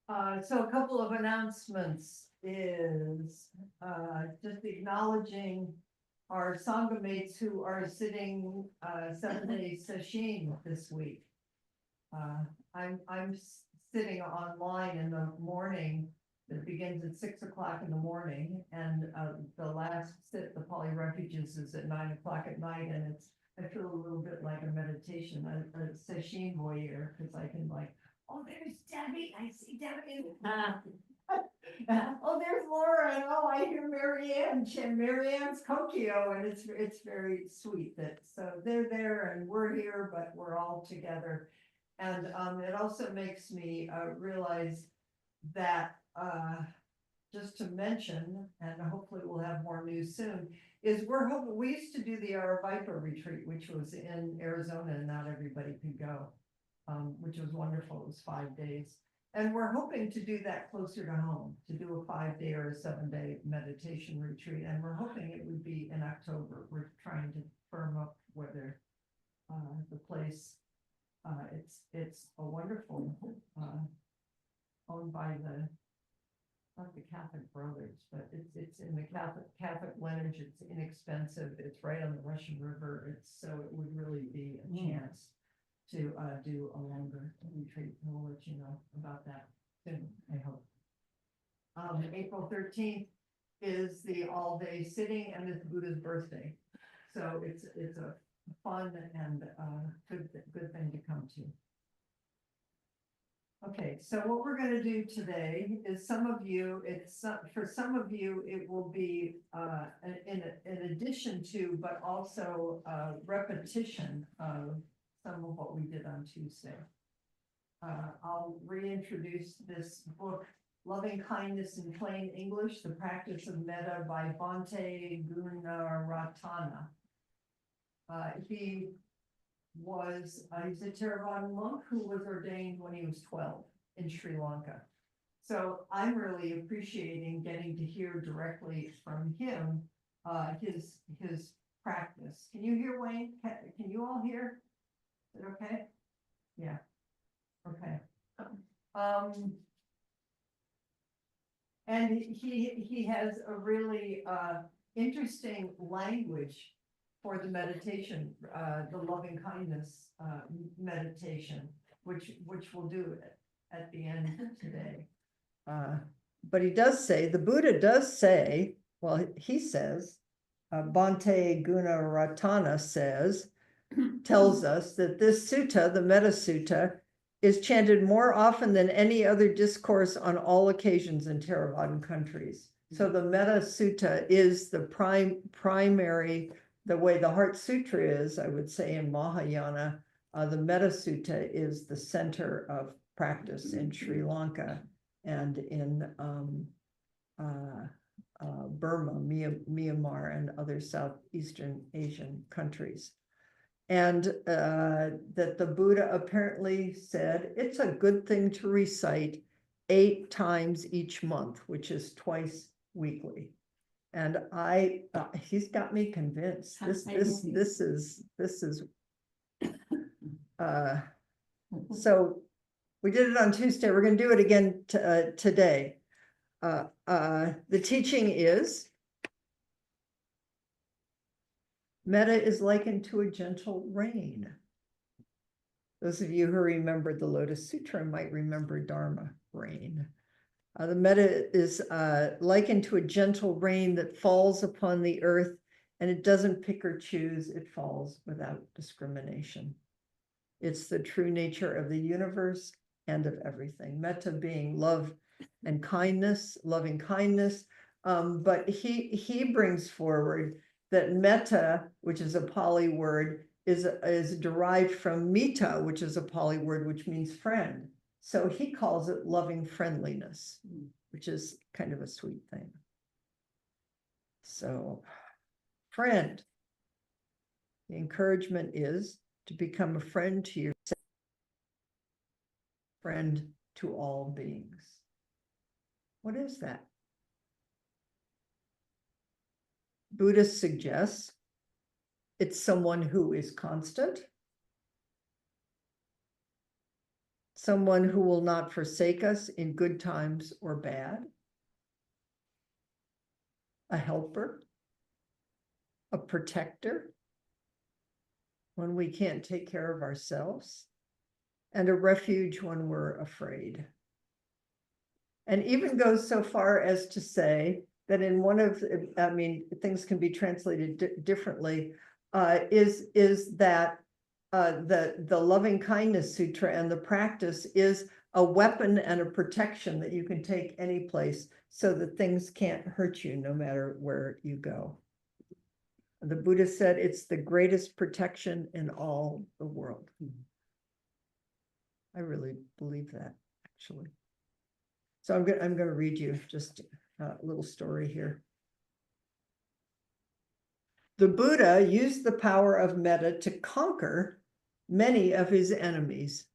So a couple of announcements is, just acknowledging our Sangha mates who are sitting, 7-day session this week. I'm sitting online in the morning. It begins at 6 o'clock in the morning, and, the last sit, the Poly Refuges, is at 9 o'clock at night, and I feel a little bit like a meditation, a session voyeur, because I can oh, there's Debbie, I see Debbie. Oh, there's Laura, and oh, I hear Marianne, Marianne's Kokio, and it's very sweet that, so they're there and we're here, but we're all together. And, it also makes me, realize that, just to mention, and hopefully we'll have more news soon, is we used to do the Aravaipa retreat, which was in Arizona, and not everybody could go. Which was wonderful. It was 5 days. And we're hoping to do that closer to home, to do a 5-day or a 7-day meditation retreat. And we're hoping it would be in October. We're trying to firm up whether, the place, it's a wonderful, owned by not the Catholic Brothers, but it's in the Catholic lineage. It's inexpensive. It's right on the Russian River. So it would really be a chance to, do a longer retreat, and we'll let you know about that soon, I hope. April 13th is the all-day sitting, and it's Buddha's birthday. So it's a fun and, good thing to come to. Okay, so what we're gonna do today is for some of you, it will be, in addition to, but also, repetition of some of what we did on Tuesday. I'll reintroduce this book, Loving Kindness in Plain English, The Practice of Metta by Bhante Gunaratana. He's a Theravada monk who was ordained when he was 12 in Sri Lanka. So I'm really appreciating getting to hear directly from him, his practice. Can you hear, Wayne? Can you all hear? Is it okay? Yeah. Okay. And he has a really, interesting language for the meditation, the loving kindness, meditation, which we'll do at the end today. But he does say, the Buddha does say, well, he says, Bhante Gunaratana tells us that this sutta, the Metta Sutta, is chanted more often than any other discourse on all occasions in Theravadan countries. So the Metta Sutta is the primary, the way the Heart Sutra is, I would say, in Mahayana, the Metta Sutta is the center of practice in Sri Lanka and in Burma, Myanmar, and other Southeastern Asian countries. And that the Buddha apparently said it's a good thing to recite 8 times each month, which is twice weekly. And he's got me convinced. This is so we did it on Tuesday. We're going to do it again today. The teaching is, Metta is likened to a gentle rain. Those of you who remember the Lotus Sutra might remember Dharma rain. The Metta is likened to a gentle rain that falls upon the earth, and it doesn't pick or choose, it falls without discrimination. It's the true nature of the universe and of everything. Metta being love and kindness, loving kindness. But he brings forward that metta, which is a Pali word, is derived from mita, which is a Pali word, which means friend. So he calls it loving friendliness, which is kind of a sweet thing. So, friend, the encouragement is to become a friend to yourself, friend to all beings. What is that? Buddhist suggests it's someone who is constant, someone who will not forsake us in good times or bad, a helper, a protector when we can't take care of ourselves, and a refuge when we're afraid. And even goes so far as to say that in one of, I mean, things can be translated differently, is that the loving kindness sutra and the practice is a weapon and a protection that you can take any place so that things can't hurt you no matter where you go. The Buddha said it's the greatest protection in all the world. I really believe that, actually. So I'm going to read you just a little story here. The Buddha used the power of metta to conquer many of his enemies.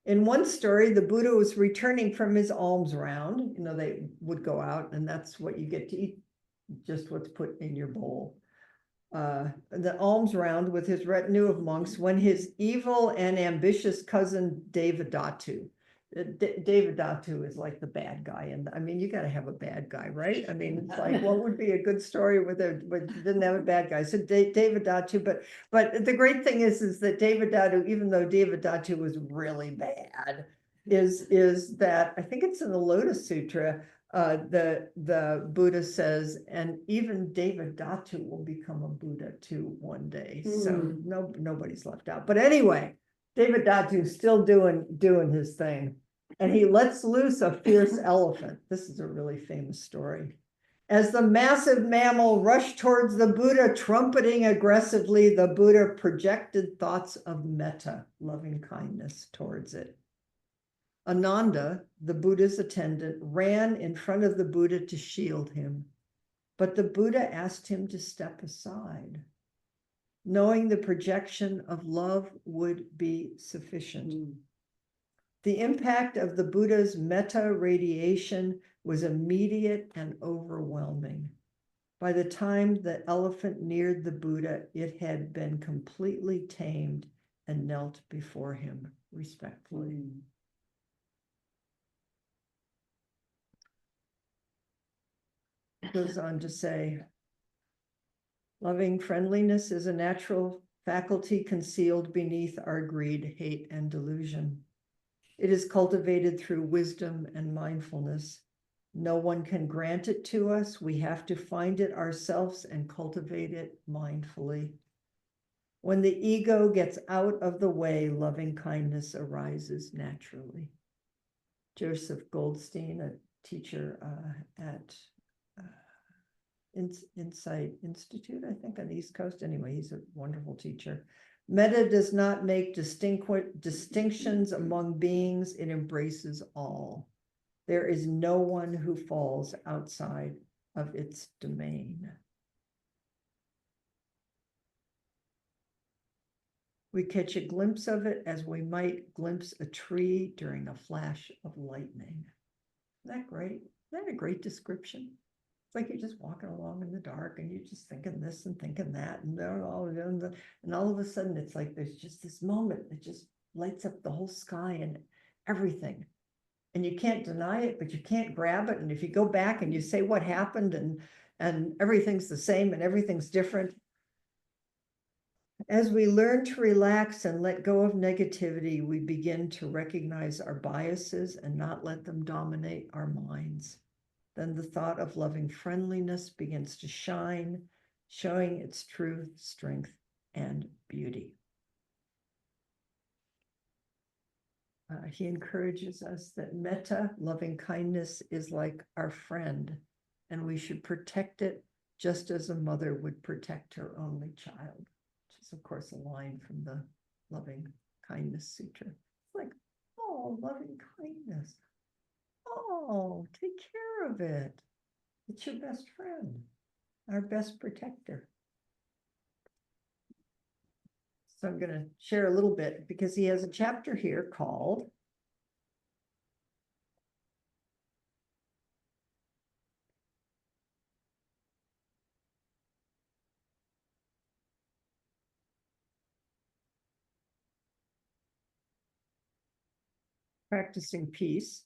In one story, the Buddha was returning from his alms round. You know, they would go out and that's what you get to eat, just what's put in your bowl. The alms round with his retinue of monks when his evil and ambitious cousin Devadatta. Devadatta is like the bad guy, and I mean, you got to have a bad guy, right? I mean, it's like what would be a good story with didn't have a bad guy? So Devadatta, but the great thing is that Devadatta, even though Devadatta was really bad, is that I think it's in the Lotus Sutra. The Buddha says, and even Devadatta will become a Buddha too one day. So nobody's left out. But anyway, Devadatta is still doing his thing, and he lets loose a fierce elephant. This is a really famous story. As the massive mammal rushed towards the Buddha, trumpeting aggressively, the Buddha projected thoughts of metta, loving kindness, towards it. Ananda, the Buddha's attendant, ran in front of the Buddha to shield him, but the Buddha asked him to step aside, knowing the projection of love would be sufficient. The impact of the Buddha's metta radiation was immediate and overwhelming. By the time the elephant neared the Buddha, it had been completely tamed and knelt before him respectfully. Goes on to say, loving friendliness is a natural faculty concealed beneath our greed, hate, and delusion. It is cultivated through wisdom and mindfulness. No one can grant it to us. We have to find it ourselves and cultivate it mindfully. When the ego gets out of the way, loving kindness arises naturally. Joseph Goldstein, a teacher at Insight Institute, I think, on the East Coast. Anyway, he's a wonderful teacher. Metta does not make distinctions among beings. It embraces all. There is no one who falls outside of its domain. We catch a glimpse of it as we might glimpse a tree during a flash of lightning. Isn't that great? Isn't that a great description? It's like you're just walking along in the dark and you're just thinking this and thinking that, and all of a sudden it's like there's just this moment that just lights up the whole sky and everything. And you can't deny it, but you can't grab it. And if you go back and you say what happened and everything's the same and everything's different. As we learn to relax and let go of negativity, we begin to recognize our biases and not let them dominate our minds. Then the thought of loving friendliness begins to shine, showing its truth, strength, and beauty. He encourages us that metta, loving kindness, is like our friend, and we should protect it just as a mother would protect her only child, which is, of course, a line from the Loving Kindness Sutra. It's like, oh, loving kindness. Oh, take care of it. It's your best friend, our best protector. So I'm going to share a little bit because he has a chapter here called practicing peace.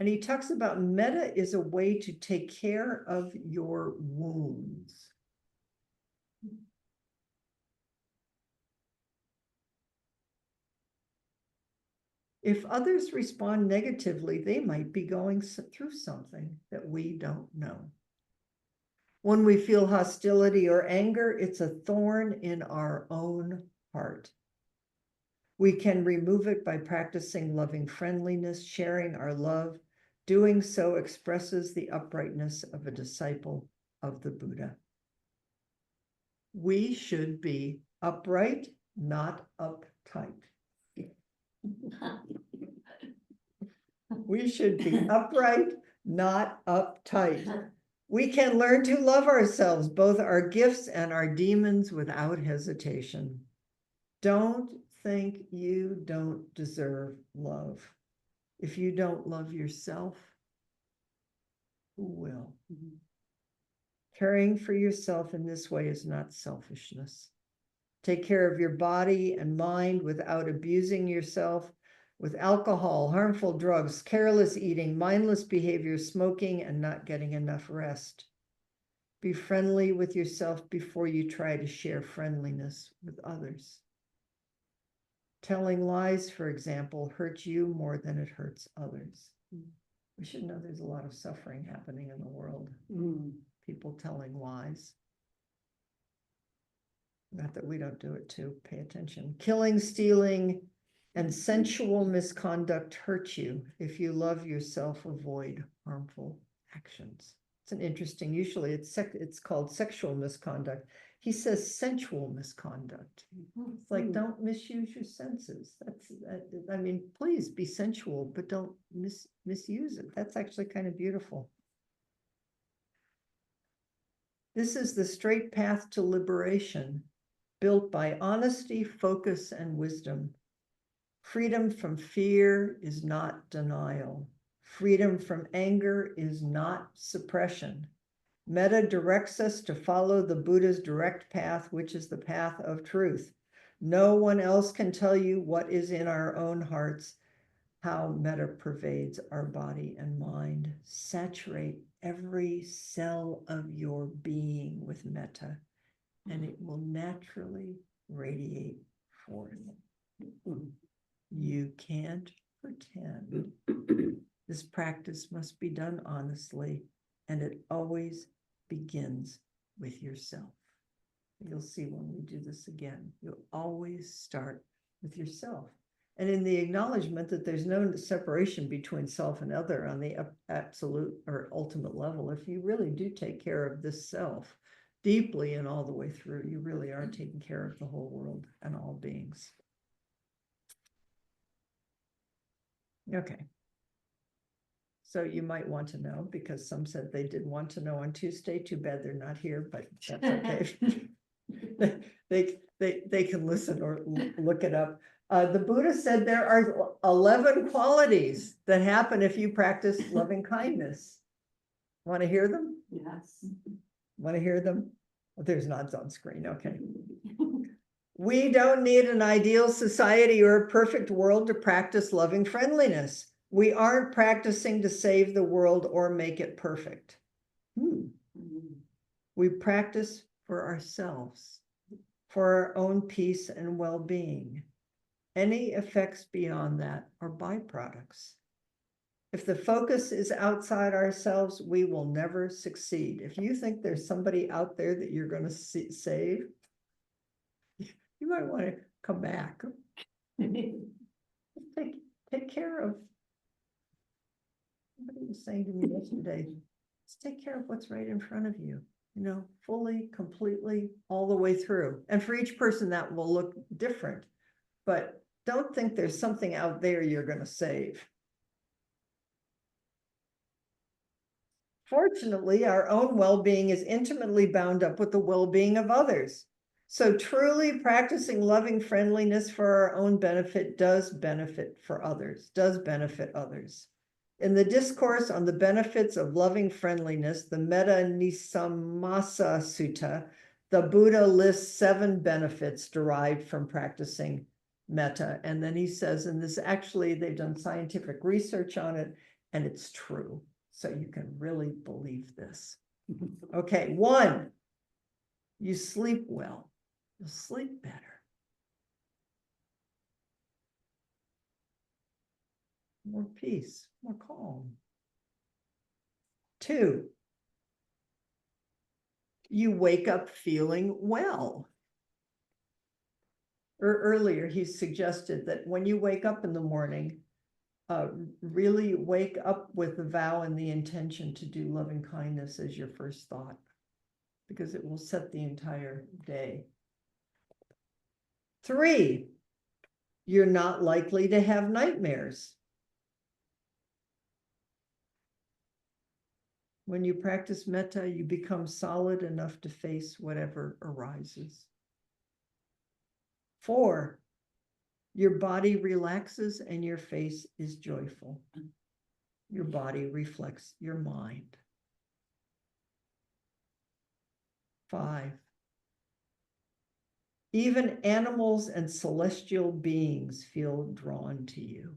And he talks about metta is a way to take care of your wounds. If others respond negatively, they might be going through something that we don't know. When we feel hostility or anger, it's a thorn in our own heart. We can remove it by practicing loving friendliness, sharing our love. Doing so expresses the uprightness of a disciple of the Buddha. We should be upright, not uptight. We should be upright, not uptight. We can learn to love ourselves, both our gifts and our demons, without hesitation. Don't think you don't deserve love. If you don't love yourself, who will? Mm-hmm. Caring for yourself in this way is not selfishness. Take care of your body and mind without abusing yourself with alcohol, harmful drugs, careless eating, mindless behavior, smoking, and not getting enough rest. Be friendly with yourself before you try to share friendliness with others. Telling lies, for example, hurts you more than it hurts others. We should know there's a lot of suffering happening in the world. People telling lies. Not that we don't do it too. Pay attention. Killing, stealing, and sensual misconduct hurt you. If you love yourself, avoid harmful actions. It's an interesting, usually it's called sexual misconduct. He says sensual misconduct. It's like, don't misuse your senses. I mean, please be sensual, but don't misuse it. That's actually kind of beautiful. This is the straight path to liberation, built by honesty, focus, and wisdom. Freedom from fear is not denial. Freedom from anger is not suppression. Metta directs us to follow the Buddha's direct path, which is the path of truth. No one else can tell you what is in our own hearts, how metta pervades our body and mind. Saturate every cell of your being with metta, and it will naturally radiate forth. You can't pretend. This practice must be done honestly, and it always begins with yourself. You'll see when we do this again, you'll always start with yourself. And in the acknowledgement that there's no separation between self and other on the absolute or ultimate level, if you really do take care of this self deeply and all the way through, you really are taking care of the whole world and all beings. Okay. So you might want to know, because some said they did want to know on Tuesday. Too bad they're not here, but that's okay. they can listen or look it up. The Buddha said there are 11 qualities that happen if you practice loving kindness. Want to hear them? Yes. Want to hear them? Oh, there's nods on screen. Okay. We don't need an ideal society or a perfect world to practice loving friendliness. We aren't practicing to save the world or make it perfect. We practice for ourselves, for our own peace and well-being. Any effects beyond that are byproducts. If the focus is outside ourselves, we will never succeed. If you think there's somebody out there that you're going to save, you might want to come back. Take care of. Somebody was saying to me yesterday, just take care of what's right in front of you, fully, completely, all the way through. And for each person that will look different, but don't think there's something out there you're going to save. Fortunately, our own well-being is intimately bound up with the well-being of others. So truly practicing loving friendliness for our own benefit does benefit others. In the discourse on the benefits of loving friendliness, the Metta Nisammasa Sutta, the Buddha lists 7 benefits derived from practicing metta. And then he says, and this actually, they've done scientific research on it, and it's true. So you can really believe this. Okay, 1, you sleep well. You'll sleep better. More peace, more calm. 2, you wake up feeling well. Earlier, he suggested that when you wake up in the morning, really wake up with the vow and the intention to do loving kindness as your first thought, because it will set the entire day. 3, you're not likely to have nightmares. When you practice metta, you become solid enough to face whatever arises. 4, your body relaxes and your face is joyful. Your body reflects your mind. 5, even animals and celestial beings feel drawn to you.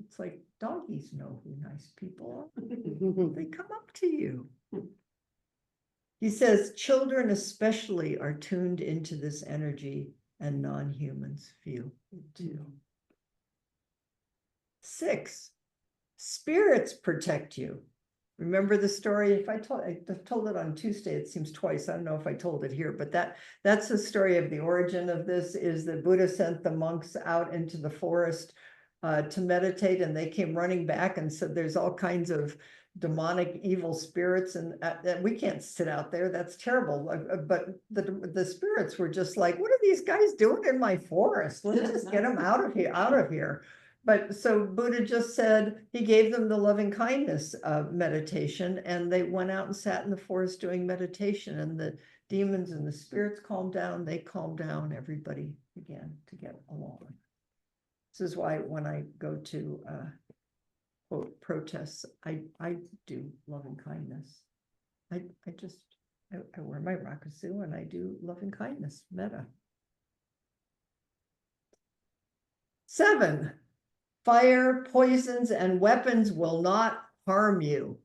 It's like doggies know who nice people are. They come up to you. He says, children especially are tuned into this energy, and non-humans feel it too. 6, spirits protect you. Remember the story? If I told it on Tuesday, it seems twice. I don't know if I told it here, but that's the story of the origin of this, is that Buddha sent the monks out into the forest to meditate, and they came running back and said, there's all kinds of demonic evil spirits, and we can't sit out there. That's terrible. But the spirits were just like, what are these guys doing in my forest? Let's just get them out of here. But so Buddha just said, he gave them the loving kindness meditation, and they went out and sat in the forest doing meditation, and the demons and the spirits calmed down. They calmed down. Everybody began to get along. This is why when I go to quote protests, I do loving kindness. I wear my rakusu and I do loving kindness, metta. 7, fire, poisons, and weapons will not harm you.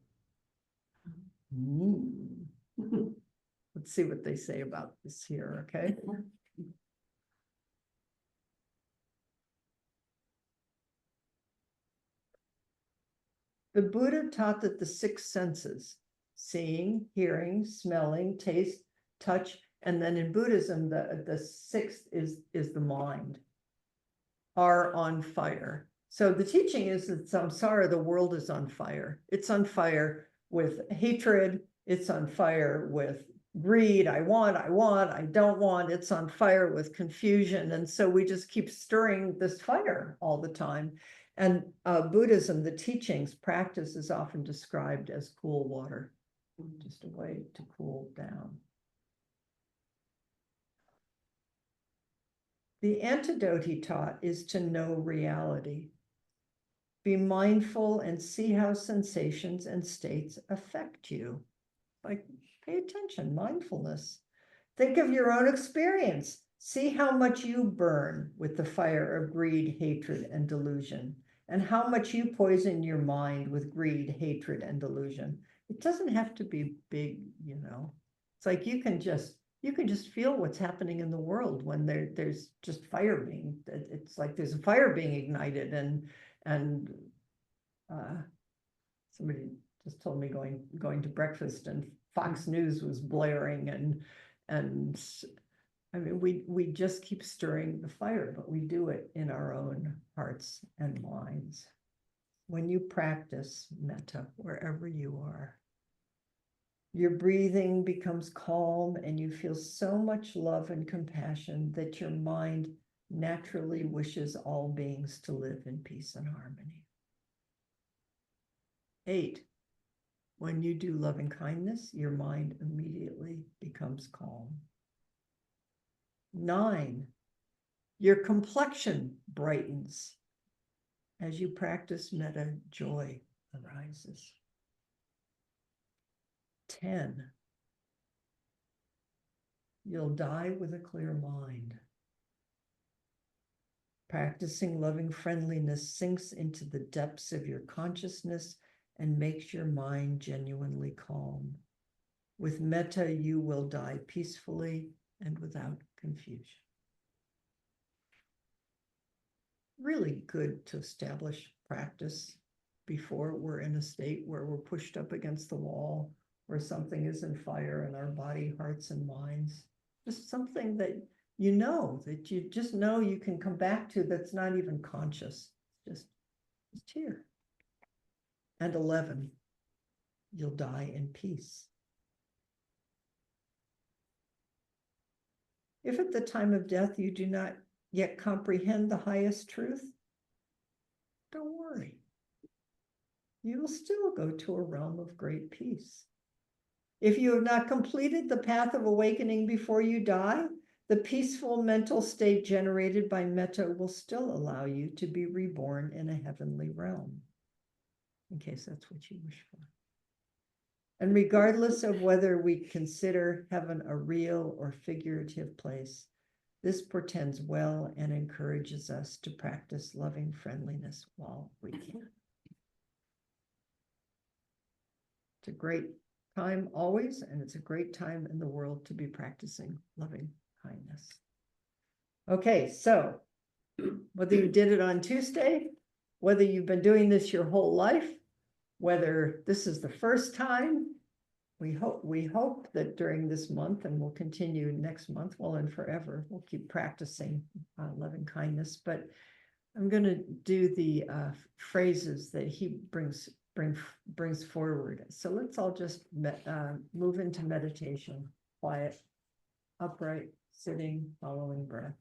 Let's see what they say about this here, okay? The Buddha taught that the 6 senses, seeing, hearing, smelling, taste, touch, and then in Buddhism, the 6th is the mind, are on fire. So the teaching is that samsara, the world, is on fire. It's on fire with hatred. It's on fire with greed. I want, I don't want. It's on fire with confusion. And so we just keep stirring this fire all the time. And Buddhism, the teachings, practice is often described as cool water, just a way to cool down. The antidote, he taught, is to know reality. Be mindful and see how sensations and states affect you. Like, pay attention, mindfulness. Think of your own experience. See how much you burn with the fire of greed, hatred, and delusion, and how much you poison your mind with greed, hatred, and delusion. It doesn't have to be big, you know. It's like you can just feel what's happening in the world when there's just fire being, it's like there's a fire being ignited, and somebody just told me going to breakfast and Fox News was blaring, and I mean, we just keep stirring the fire, but we do it in our own hearts and minds. When you practice metta, wherever you are, your breathing becomes calm and you feel so much love and compassion that your mind naturally wishes all beings to live in peace and harmony. 8, when you do loving kindness, your mind immediately becomes calm. 9, your complexion brightens. As you practice metta, joy arises. 10, you'll die with a clear mind. Practicing loving friendliness sinks into the depths of your consciousness and makes your mind genuinely calm. With metta, you will die peacefully and without confusion. Really good to establish practice before we're in a state where we're pushed up against the wall, where something is in fire in our body, hearts, and minds. Just something that you just know you can come back to that's not even conscious. Just here. And 11, you'll die in peace. If at the time of death you do not yet comprehend the highest truth, don't worry. You will still go to a realm of great peace. If you have not completed the path of awakening before you die, the peaceful mental state generated by metta will still allow you to be reborn in a heavenly realm, in case that's what you wish for. And regardless of whether we consider heaven a real or figurative place, this portends well and encourages us to practice loving friendliness while we can. It's a great time always, and it's a great time in the world to be practicing loving kindness. Okay, so whether you did it on Tuesday, whether you've been doing this your whole life, whether this is the first time, we hope that during this month, and we'll continue next month, well, and forever, we'll keep practicing loving kindness. But I'm going to do the phrases that he brings forward. So let's all just move into meditation, quiet, upright, sitting, following breath.